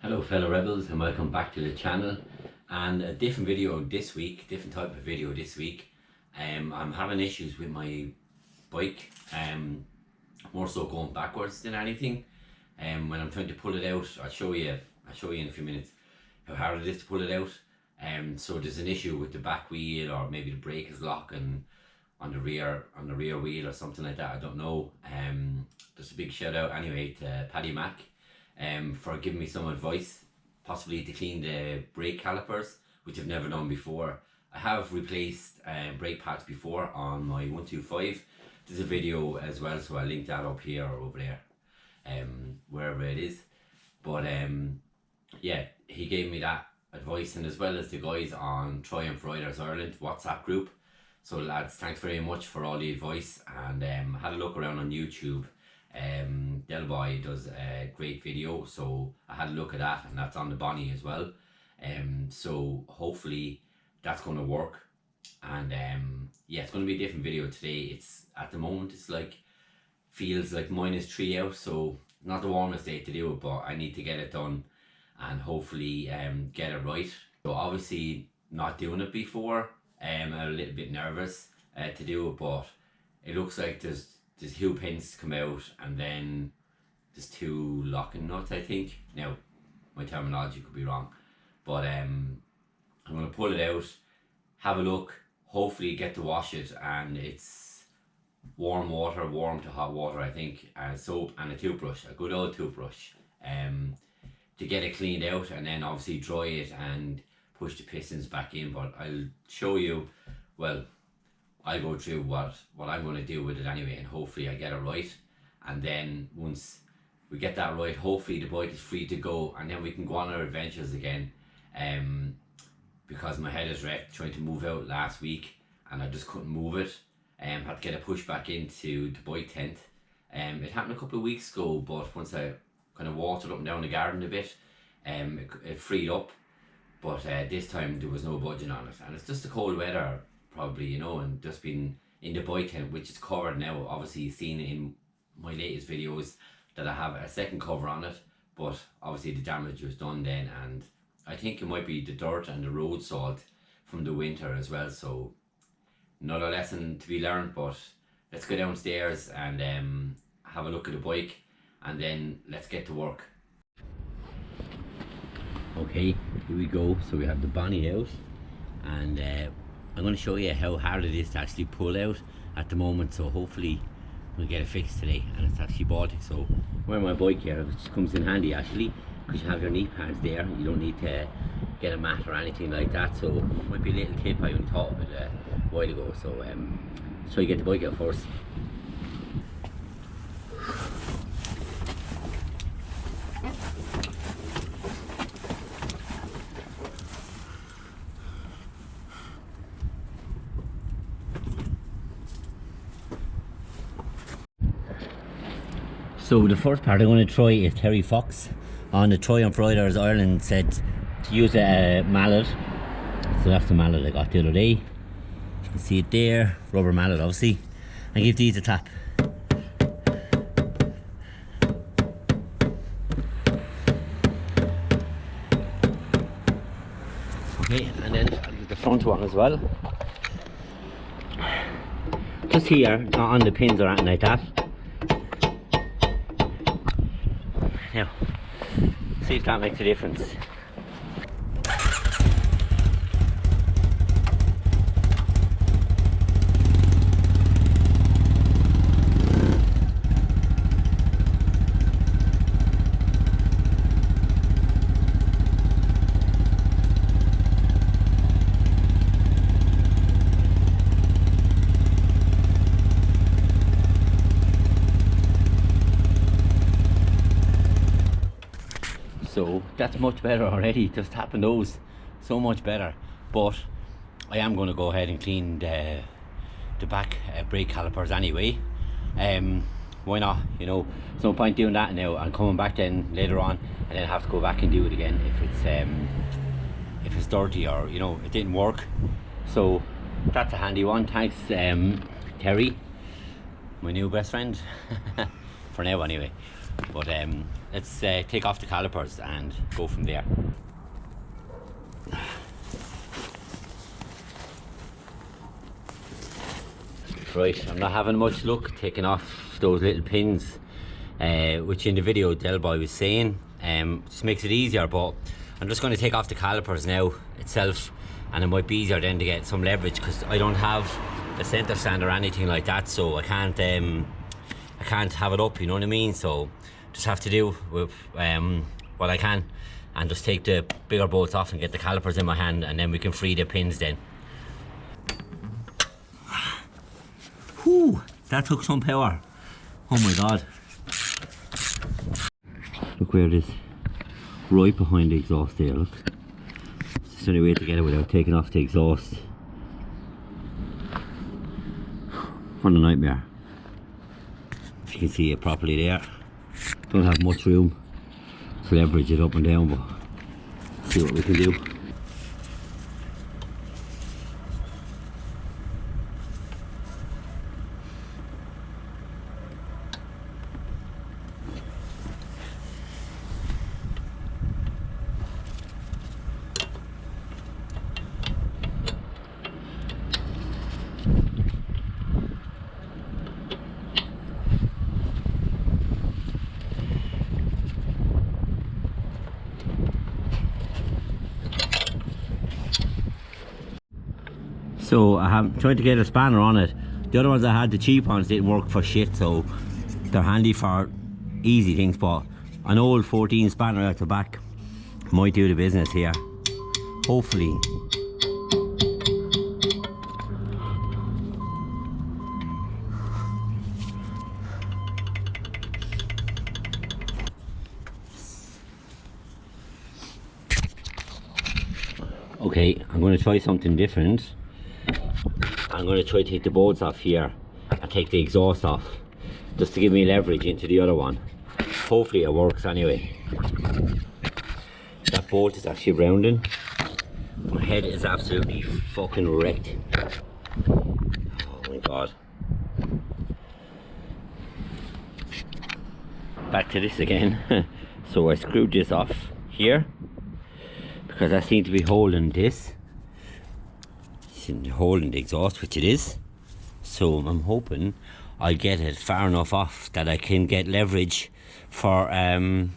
Hello fellow rebels and welcome back to the channel, and a different video this week, different type of video this week. I'm having issues with my bike, more so going backwards than anything. When I'm trying to pull it out, I'll show you in a few minutes how hard it is to pull it out. So there's an issue with the back wheel, or maybe the brake is locking on the rear wheel or something like that. I don't know. Just a big shout out anyway to Paddy Mac for giving me some advice, possibly to clean the brake calipers, which I've never done before. I have replaced brake pads before on my 125. There's a video as well, so I'll link that up here or over there, wherever it is. But yeah, he gave me that advice, and as well as the guys on Triumph Riders Ireland WhatsApp group. So lads, thanks very much for all the advice, and had a look around on YouTube. Delboy does a great video, so I had a look at that, and that's on the Bonnie as well. So hopefully that's going to work, and yeah, it's going to be a different video today. It's at the moment it's like feels like -3 out, so not the warmest day to do it, but I need to get it done and hopefully get it right. So obviously not doing it before, I'm a little bit nervous to do it, but it looks like there's 2 pins come out, and then there's 2 locking nuts, I think. Now my terminology could be wrong, but I'm going to pull it out, have a look, hopefully get to wash it, and it's warm water, warm to hot water I think, and soap and a toothbrush, a good old toothbrush, to get it cleaned out, and then obviously dry it and push the pistons back in. But I'll show you, well, I'll go through what I'm going to do with it anyway, and hopefully I get it right. And then once we get that right, hopefully the bike is free to go, and then we can go on our adventures again. Because my head is wrecked trying to move out last week, and I just couldn't move it. Had to get a push back into the bike tent. It happened a couple of weeks ago, but once I kind of walked it up and down the garden a bit, it freed up. But this time there was no budging on it, and it's just the cold weather probably, you know, and just been in the bike tent, which is covered now. Obviously you've seen in my latest videos that I have a second cover on it, but obviously the damage was done then, and I think it might be the dirt and the road salt from the winter as well. So another lesson to be learned, but let's go downstairs and have a look at the bike, and then let's get to work. Okay, here we go. So we have the Bonnie out, and I'm going to show you how hard it is to actually pull out at the moment. So hopefully we'll get it fixed today, and it's actually Baltic. So wearing my bike here, which comes in handy actually, because you have your knee pads there. You don't need to get a mat or anything like that. So it might be a little tip. I even thought of it a while ago. So you get the bike out first. So the first part I'm going to try is Terry Fox on the Triumph Riders Ireland said to use a mallet. So that's the mallet I got the other day. You can see it there, rubber mallet obviously, and give these a tap. Okay, and then the front one as well. Just here, not on the pins or anything like that. Now, see if that makes a difference. So that's much better already. Just tapping those, so much better. But I am going to go ahead and clean the back brake calipers anyway. Why not? You know, there's no point doing that now and coming back then later on and then have to go back and do it again if it's dirty, or you know it didn't work. So that's a handy one. Thanks Terry, my new best friend. for now anyway. But let's take off the calipers and go from there. Right, I'm not having much luck taking off those little pins, which in the video Del Boy was saying just makes it easier, but I'm just going to take off the calipers now itself, and it might be easier then to get some leverage, because I don't have a center stand or anything like that, so I can't have it up, you know what I mean? So just have to do with what I can and just take the bigger bolts off and get the calipers in my hand, and then we can free the pins then. Whew, that took some power. Oh my god. Look where it is. Right behind the exhaust there, look. It's the only way to get it without taking off the exhaust. What a nightmare. If you can see it properly there. Don't have much room to leverage it up and down, but see what we can do. So I'm trying to get a spanner on it. The other ones I had, the cheap ones, didn't work for shit, so they're handy for easy things, but an old 14 spanner at the back might do the business here, hopefully. Okay, I'm going to try something different. I'm going to try to take the bolts off here and take the exhaust off, just to give me leverage into the other one. Hopefully it works anyway. That bolt is actually rounding. My head is absolutely fucking wrecked. Oh my god. Back to this again. So I screwed this off here, because I seem to be holding this. Holding the exhaust, which it is, so I'm hoping I get it far enough off that I can get leverage for the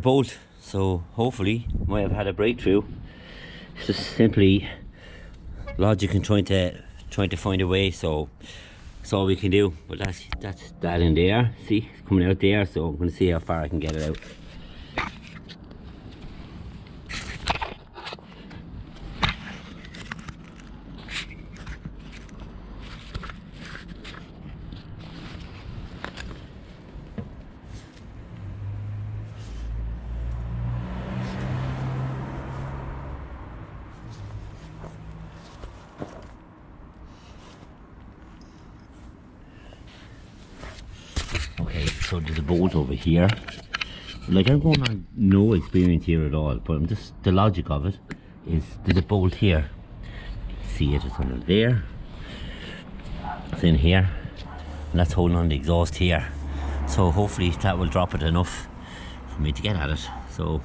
bolt. So hopefully might have had a breakthrough. It's just simply logic and trying to find a way, so that's all we can do. But that's that in there, see, it's coming out there, so I'm going to see how far I can get it out. So there's a bolt over here. Like, I'm going on no experience here at all, but I'm just, the logic of it is there's a bolt here. See it, it's under there. It's in here, and that's holding on the exhaust here. So hopefully that will drop it enough for me to get at it. So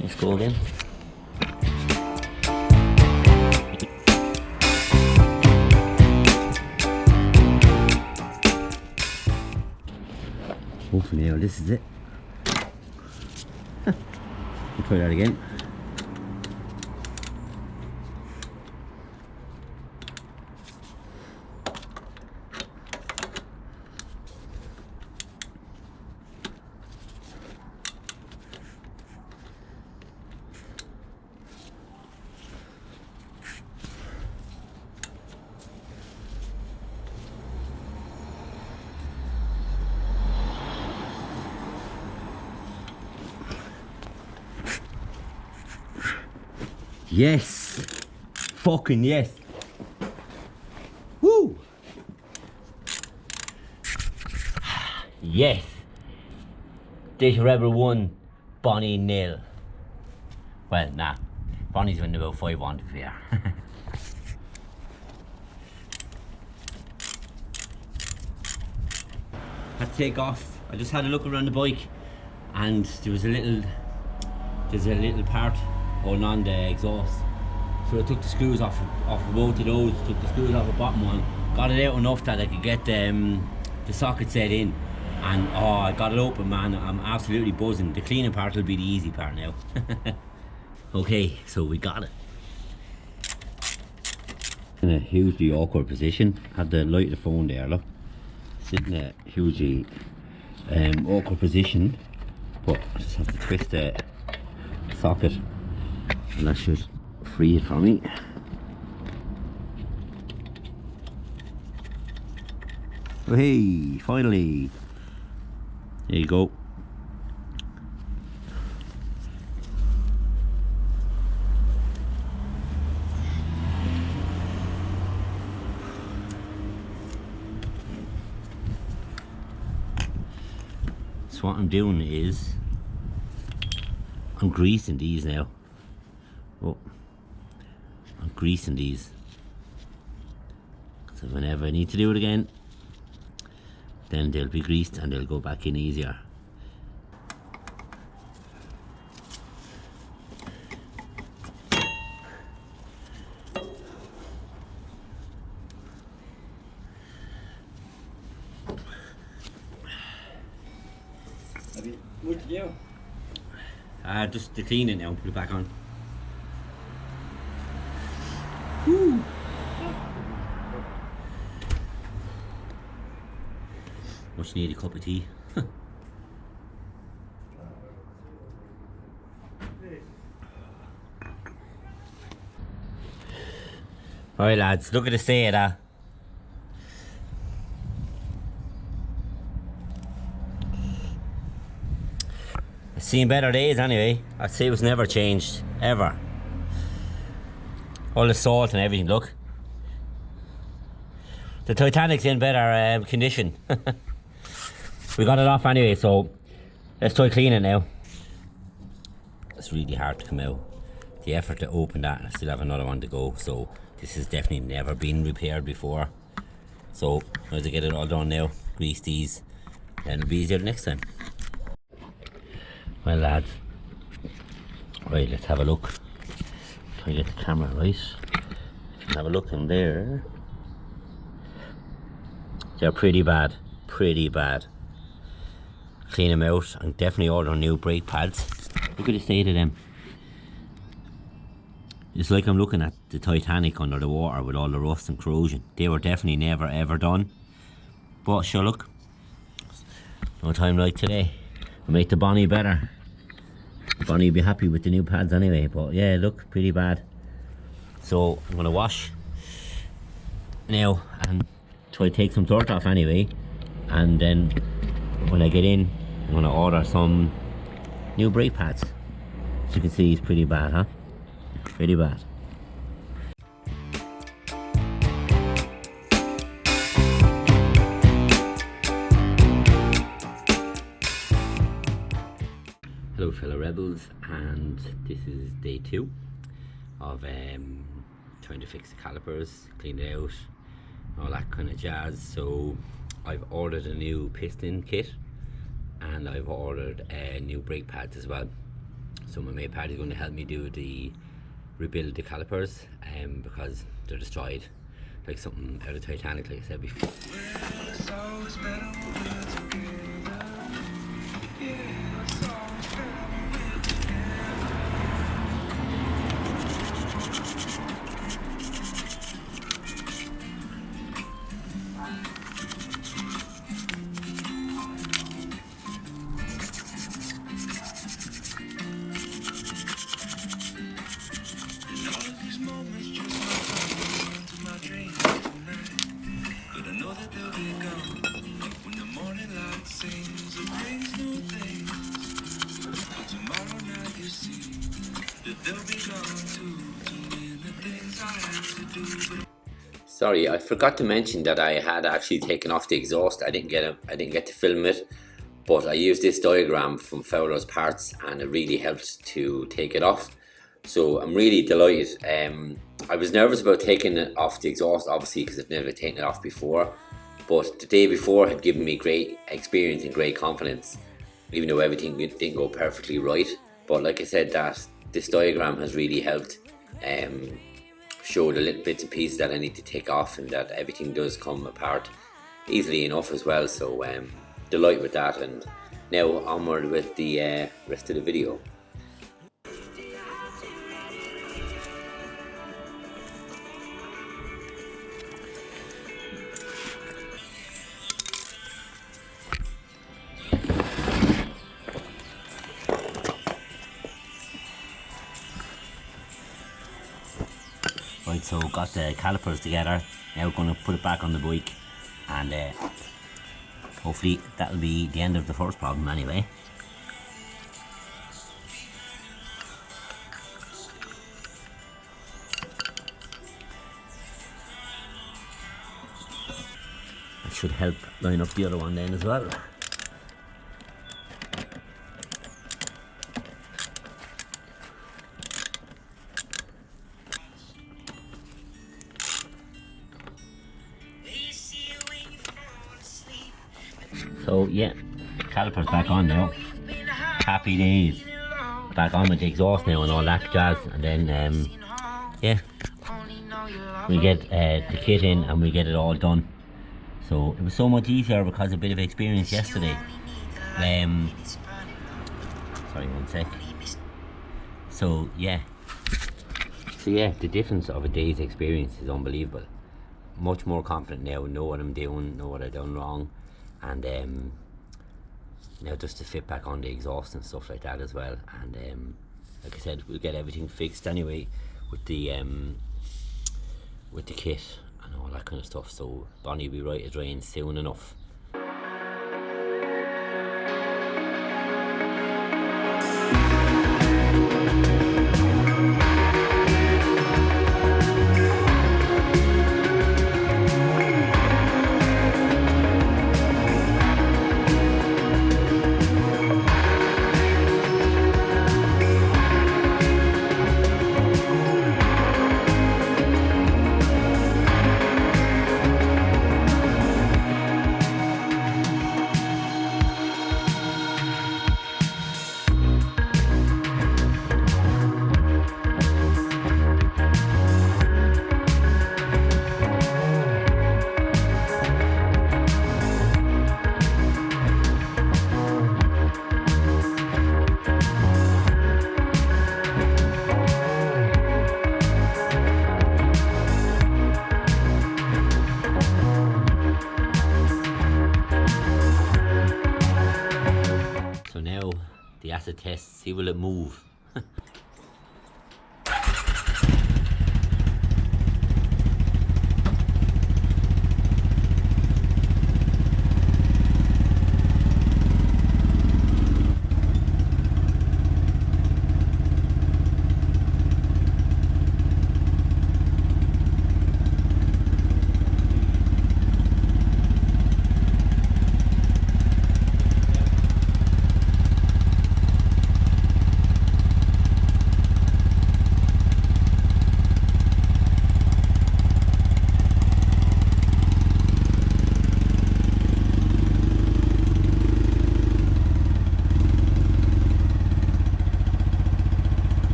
let's go again. Hopefully now this is it. We'll try that again. Yes, fucking yes. Woo! Yes. Deise Rebel 1, Bonnie 0. Well, nah. Bonnie's winning about 5-1 to be fair. had to take off. I just had a look around the bike, and there's a little part holding on the exhaust. So I took the screws off both of those, took the screws off the bottom one, got it out enough that I could get the socket set in, and oh, I got it open, man. I'm absolutely buzzing. The cleaning part will be the easy part now. Okay, so we got it. In a hugely awkward position. Had to light the phone there, look. Sitting in a hugely awkward position, but I just have to twist the socket, and that should free it for me. Oh, hey, finally. There you go. So what I'm doing is I'm greasing these now. Oh, I'm greasing these, so whenever I need to do it again, then they'll be greased and they'll go back in easier. What to do? Just to clean it now and put it back on. Woo. Much need a cup of tea. Alright lads, look at the state of that. I've seen better days anyway. I'd say it was never changed, ever. All the salt and everything, look. The Titanic's in better condition. We got it off anyway, so let's try cleaning it now. It's really hard to come out. The effort to open that, and I still have another one to go, so this has definitely never been repaired before. So I have to get it all done now, grease these, and it'll be easier next time. Well lads, right, let's have a look. Try to get the camera right. Have a look in there. They're pretty bad, pretty bad. Clean them out and definitely order new brake pads. Look at the state of them. It's like I'm looking at the Titanic under the water with all the rust and corrosion. They were definitely never ever done. But sure, look, no time like today. We'll make the Bonnie better. Bonnie will be happy with the new pads anyway, but yeah, look, pretty bad. So I'm gonna wash now and try to take some dirt off anyway, and then when I get in, I'm gonna order some new brake pads. As you can see, it's pretty bad, huh? Pretty bad. Hello fellow rebels, and this is day 2 of trying to fix the calipers, clean it out, all that kind of jazz. So I've ordered a new piston kit, and I've ordered new brake pads as well. So my mate Paddy's going to help me rebuild the calipers because they're destroyed, like something out of Titanic, like I said before. Sorry, I forgot to mention that I had actually taken off the exhaust. I didn't get to film it, but I used this diagram from Fowler's Parts, and it really helped to take it off. So I'm really delighted. I was nervous about taking it off the exhaust, obviously, because I've never taken it off before. But the day before had given me great experience and great confidence, even though everything didn't go perfectly right. But like I said, that this diagram has really helped show the little bits and pieces that I need to take off, and that everything does come apart easily enough as well. So delighted with that, and now onward with the rest of the video. Right, so got the calipers together. Now going to put it back on the bike, and hopefully that'll be the end of the first problem anyway. That should help line up the other one then as well. So yeah, calipers back on now. Happy days. Back on with the exhaust now and all that jazz, and then yeah, we get the kit in and we get it all done. So it was so much easier because of a bit of experience yesterday. Sorry, one sec. So yeah, the difference of a day's experience is unbelievable. Much more confident now, know what I'm doing, know what I've done wrong, and now just to fit back on the exhaust and stuff like that as well. And like I said, we'll get everything fixed anyway with the kit and all that kind of stuff. So Bonnie will be right as rain soon enough. The acid test, see will it move.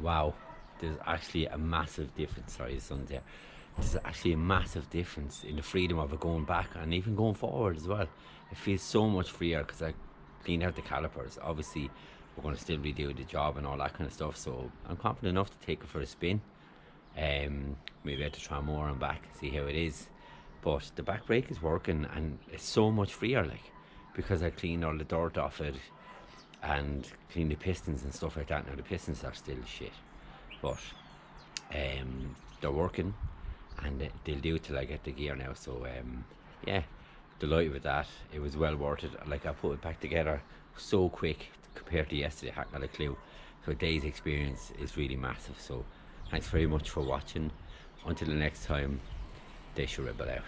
wow, there's actually a massive difference. Sorry, the sun's there. There's actually a massive difference in the freedom of it going back and even going forward as well. It feels so much freer because I cleaned out the calipers. Obviously, we're going to still be doing the job and all that kind of stuff, so I'm confident enough to take it for a spin. Maybe I have to try more and back, see how it is. But the back brake is working and it's so much freer, like, because I cleaned all the dirt off it and cleaned the pistons and stuff like that. Now the pistons are still shit, but they're working and they'll do it till I get the gear now. So yeah, delighted with that. It was well worth it. Like, I put it back together so quick compared to yesterday. I hadn't got a clue. So today's experience is really massive. So thanks very much for watching. Until the next time, Deise Rebel out.